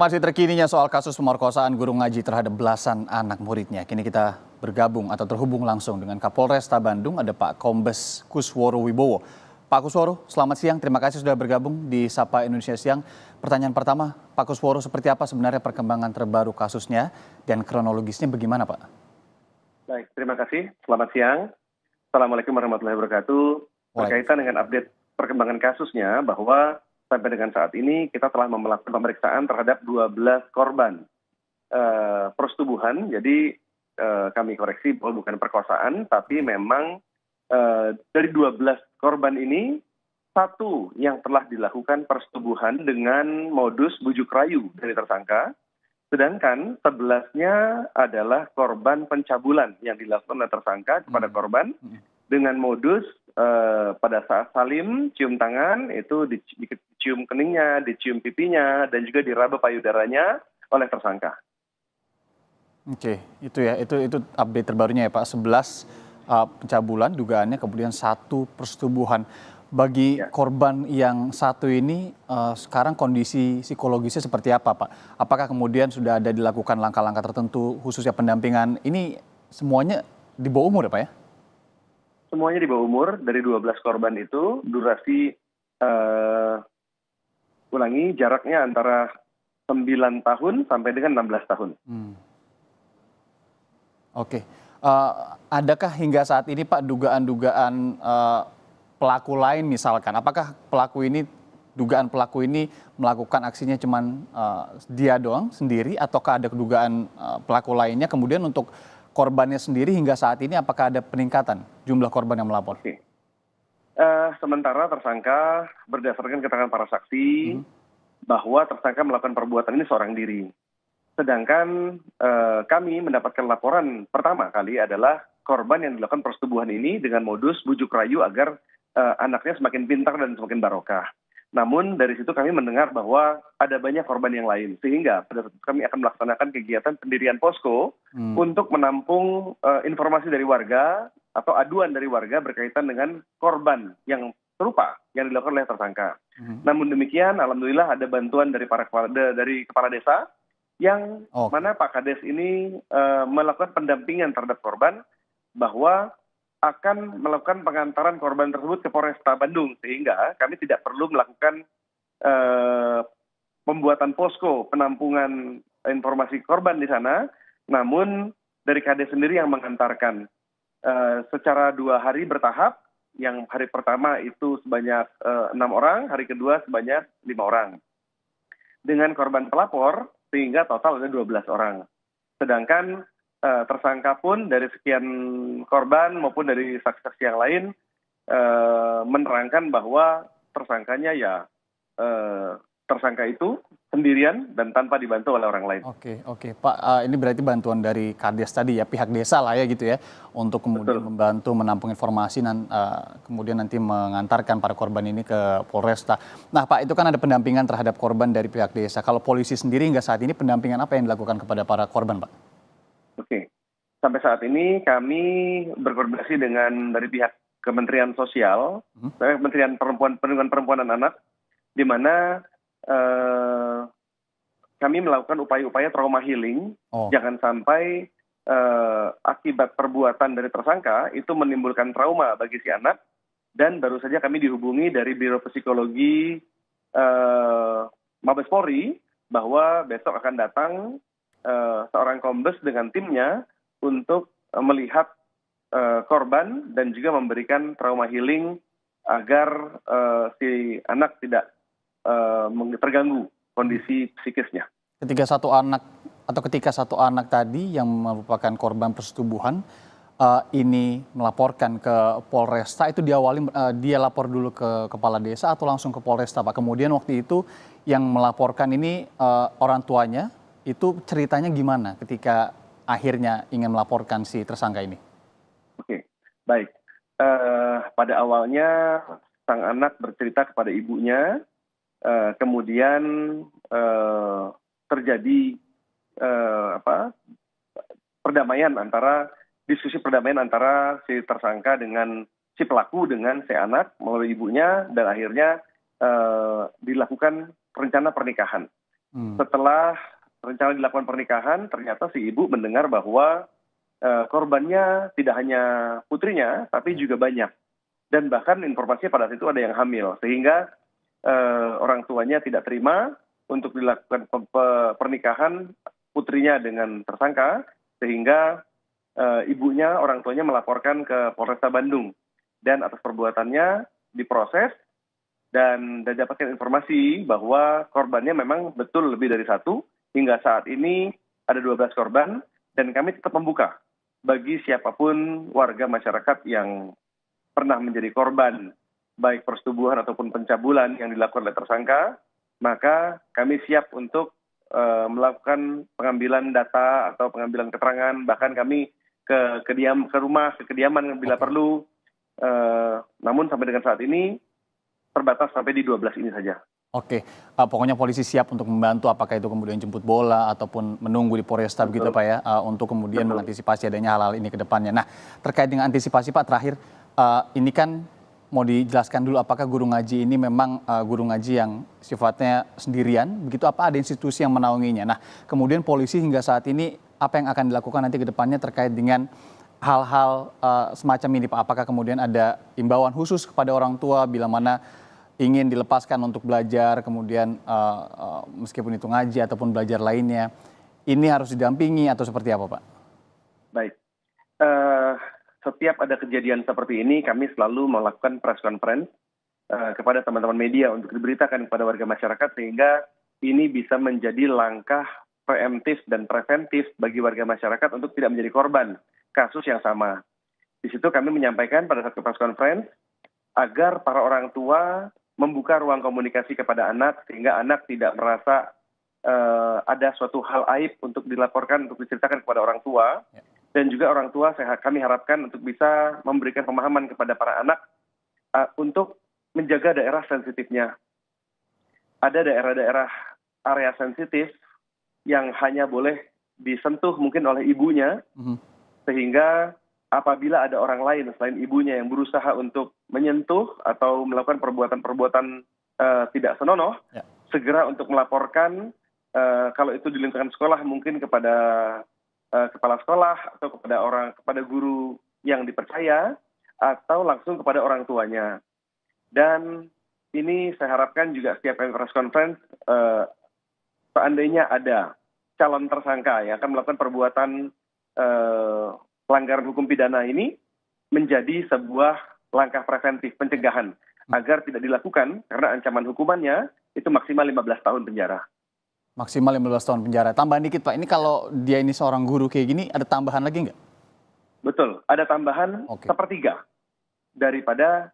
Masih terkininya soal kasus pemerkosaan guru ngaji terhadap belasan anak muridnya. Kini kita bergabung atau terhubung langsung dengan Kapolresta Bandung, ada Pak Kombes Kusworo Wibowo. Pak Kusworo, selamat siang. Terima kasih sudah bergabung di Sapa Indonesia Siang. Pertanyaan pertama, Pak Kusworo, seperti apa sebenarnya perkembangan terbaru kasusnya dan kronologisnya bagaimana, Pak? Baik, terima kasih. Selamat siang. Assalamualaikum warahmatullahi wabarakatuh. Berkaitan dengan update perkembangan kasusnya, bahwa sampai dengan saat ini kita telah melakukan pemeriksaan terhadap 12 korban persetubuhan. Jadi kami koreksi bahwa bukan perkosaan, tapi memang dari 12 korban ini, satu yang telah dilakukan persetubuhan dengan modus bujuk rayu dari tersangka, sedangkan 11-nya adalah korban pencabulan yang dilakukan oleh tersangka kepada korban dengan modus pada saat salim cium tangan itu dicium keningnya, dicium pipinya, dan juga diraba payudaranya oleh tersangka. Oke, itu ya, itu update terbarunya ya Pak. 11 pencabulan dugaannya, kemudian 1 persetubuhan. Bagi korban yang satu ini sekarang kondisi psikologisnya seperti apa Pak? Apakah kemudian sudah ada dilakukan langkah-langkah tertentu khususnya pendampingan? Ini semuanya di bawah umur ya Pak ya? Semuanya di bawah umur. Dari 12 korban itu durasi jaraknya antara 9 tahun sampai dengan 16 tahun. Oke, adakah hingga saat ini Pak dugaan-dugaan pelaku lain misalkan? Apakah dugaan pelaku ini melakukan aksinya cuman dia doang sendiri, ataukah ada dugaan pelaku lainnya? Kemudian untuk korbannya sendiri hingga saat ini apakah ada peningkatan jumlah korban yang melapor? Sementara tersangka berdasarkan keterangan para saksi bahwa tersangka melakukan perbuatan ini seorang diri. Sedangkan kami mendapatkan laporan pertama kali adalah korban yang dilakukan persetubuhan ini dengan modus bujuk rayu agar anaknya semakin pintar dan semakin barokah. Namun dari situ kami mendengar bahwa ada banyak korban yang lain, sehingga pada saat itu kami akan melaksanakan kegiatan pendirian posko untuk menampung informasi dari warga atau aduan dari warga berkaitan dengan korban yang serupa yang dilakukan oleh tersangka. Namun demikian, alhamdulillah ada bantuan dari kepala desa yang mana Pak Kades ini melakukan pendampingan terhadap korban, bahwa akan melakukan pengantaran korban tersebut ke Polresta Bandung, sehingga kami tidak perlu melakukan pembuatan posko penampungan informasi korban di sana, namun dari Kades sendiri yang mengantarkan secara 2 hari bertahap. Yang hari pertama itu sebanyak 6 orang, hari kedua sebanyak 5 orang. Dengan korban pelapor, sehingga total ada 12 orang. Sedangkan tersangka pun dari sekian korban maupun dari saksi-saksi yang lain menerangkan bahwa tersangkanya tersangka itu sendirian dan tanpa dibantu oleh orang lain. Oke Pak, ini berarti bantuan dari Kades tadi ya, pihak desa lah ya gitu ya, untuk kemudian membantu menampung informasi dan kemudian nanti mengantarkan para korban ini ke Polresta. Nah Pak, itu kan ada pendampingan terhadap korban dari pihak desa. Kalau polisi sendiri hingga saat ini pendampingan apa yang dilakukan kepada para korban Pak? Oke, sampai saat ini kami berkoordinasi dengan dari pihak Kementerian Sosial, Kementerian Perlindungan Perempuan dan Anak, di mana kami melakukan upaya-upaya trauma healing. Jangan sampai akibat perbuatan dari tersangka itu menimbulkan trauma bagi si anak. Dan baru saja kami dihubungi dari Biro Psikologi Mabes Polri bahwa besok akan datang seorang kombes dengan timnya untuk melihat korban dan juga memberikan trauma healing agar si anak tidak terganggu kondisi psikisnya. Ketika satu anak tadi yang merupakan korban persetubuhan ini melaporkan ke Polresta, itu dia lapor dulu ke kepala desa atau langsung ke Polresta Pak? Kemudian waktu itu yang melaporkan ini orang tuanya, itu ceritanya gimana ketika akhirnya ingin melaporkan si tersangka ini? Oke, baik. Pada awalnya sang anak bercerita kepada ibunya, kemudian terjadi diskusi perdamaian antara si tersangka dengan si pelaku dengan si anak melalui ibunya, dan akhirnya dilakukan rencana pernikahan. Setelah rencana dilakukan pernikahan, ternyata si ibu mendengar bahwa korbannya tidak hanya putrinya, tapi juga banyak. Dan bahkan informasinya pada saat itu ada yang hamil, sehingga orang tuanya tidak terima untuk dilakukan pernikahan putrinya dengan tersangka, sehingga ibunya, orang tuanya melaporkan ke Polresta Bandung. Dan atas perbuatannya diproses dan dapatkan informasi bahwa korbannya memang betul lebih dari satu. Hingga saat ini ada 12 korban dan kami tetap membuka bagi siapapun warga masyarakat yang pernah menjadi korban baik persetubuhan ataupun pencabulan yang dilakukan oleh tersangka, maka kami siap untuk melakukan pengambilan data atau pengambilan keterangan, bahkan kami ke kediaman bila perlu. Namun sampai dengan saat ini terbatas sampai di 12 ini saja. Oke, pokoknya polisi siap untuk membantu apakah itu kemudian jemput bola ataupun menunggu di Polresta begitu Pak ya, untuk kemudian mengantisipasi adanya hal-hal ini ke depannya. Nah, terkait dengan antisipasi Pak terakhir, ini kan mau dijelaskan dulu apakah guru ngaji ini memang guru ngaji yang sifatnya sendirian, begitu apa ada institusi yang menaunginya. Nah, kemudian polisi hingga saat ini apa yang akan dilakukan nanti ke depannya terkait dengan hal-hal semacam ini Pak? Apakah kemudian ada imbauan khusus kepada orang tua bila mana ingin dilepaskan untuk belajar, kemudian meskipun itu ngaji ataupun belajar lainnya, ini harus didampingi atau seperti apa Pak? Baik, setiap ada kejadian seperti ini kami selalu melakukan press conference kepada teman-teman media untuk diberitakan kepada warga masyarakat sehingga ini bisa menjadi langkah preemptif dan preventif bagi warga masyarakat untuk tidak menjadi korban kasus yang sama. Di situ kami menyampaikan pada saat press conference agar para orang tua membuka ruang komunikasi kepada anak sehingga anak tidak merasa ada suatu hal aib untuk dilaporkan, untuk diceritakan kepada orang tua. Dan juga orang tua kami harapkan untuk bisa memberikan pemahaman kepada para anak untuk menjaga daerah sensitifnya. Ada daerah-daerah area sensitif yang hanya boleh disentuh mungkin oleh ibunya, sehingga apabila ada orang lain selain ibunya yang berusaha untuk menyentuh atau melakukan perbuatan-perbuatan tidak senonoh, segera untuk melaporkan kalau itu di lingkungan sekolah mungkin kepada kepala sekolah atau kepada guru yang dipercaya atau langsung kepada orang tuanya. Dan ini saya harapkan juga setiap press conference seandainya ada calon tersangka yang akan melakukan perbuatan pelanggaran hukum pidana ini menjadi sebuah langkah preventif pencegahan agar tidak dilakukan karena ancaman hukumannya itu maksimal 15 tahun penjara. Maksimal 15 tahun penjara. Tambahan dikit Pak, ini kalau dia ini seorang guru kayak gini ada tambahan lagi nggak? Betul, ada tambahan sepertiga daripada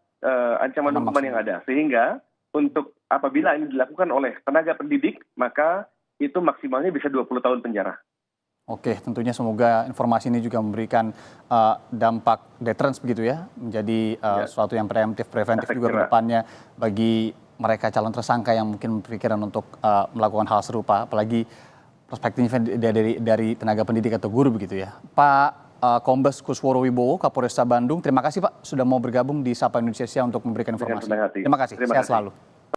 ancaman hukuman yang ada. Sehingga untuk apabila ini dilakukan oleh tenaga pendidik maka itu maksimalnya bisa 20 tahun penjara. Oke, tentunya semoga informasi ini juga memberikan dampak deterrence begitu ya, menjadi sesuatu yang preventif juga ke depannya bagi mereka calon tersangka yang mungkin berpikiran untuk melakukan hal serupa, apalagi perspektifnya dari tenaga pendidik atau guru begitu ya. Pak Kombes Kusworo Wibowo, Kapolresta Bandung, terima kasih Pak sudah mau bergabung di Sapa Indonesia untuk memberikan informasi. Terima kasih, sehat selalu.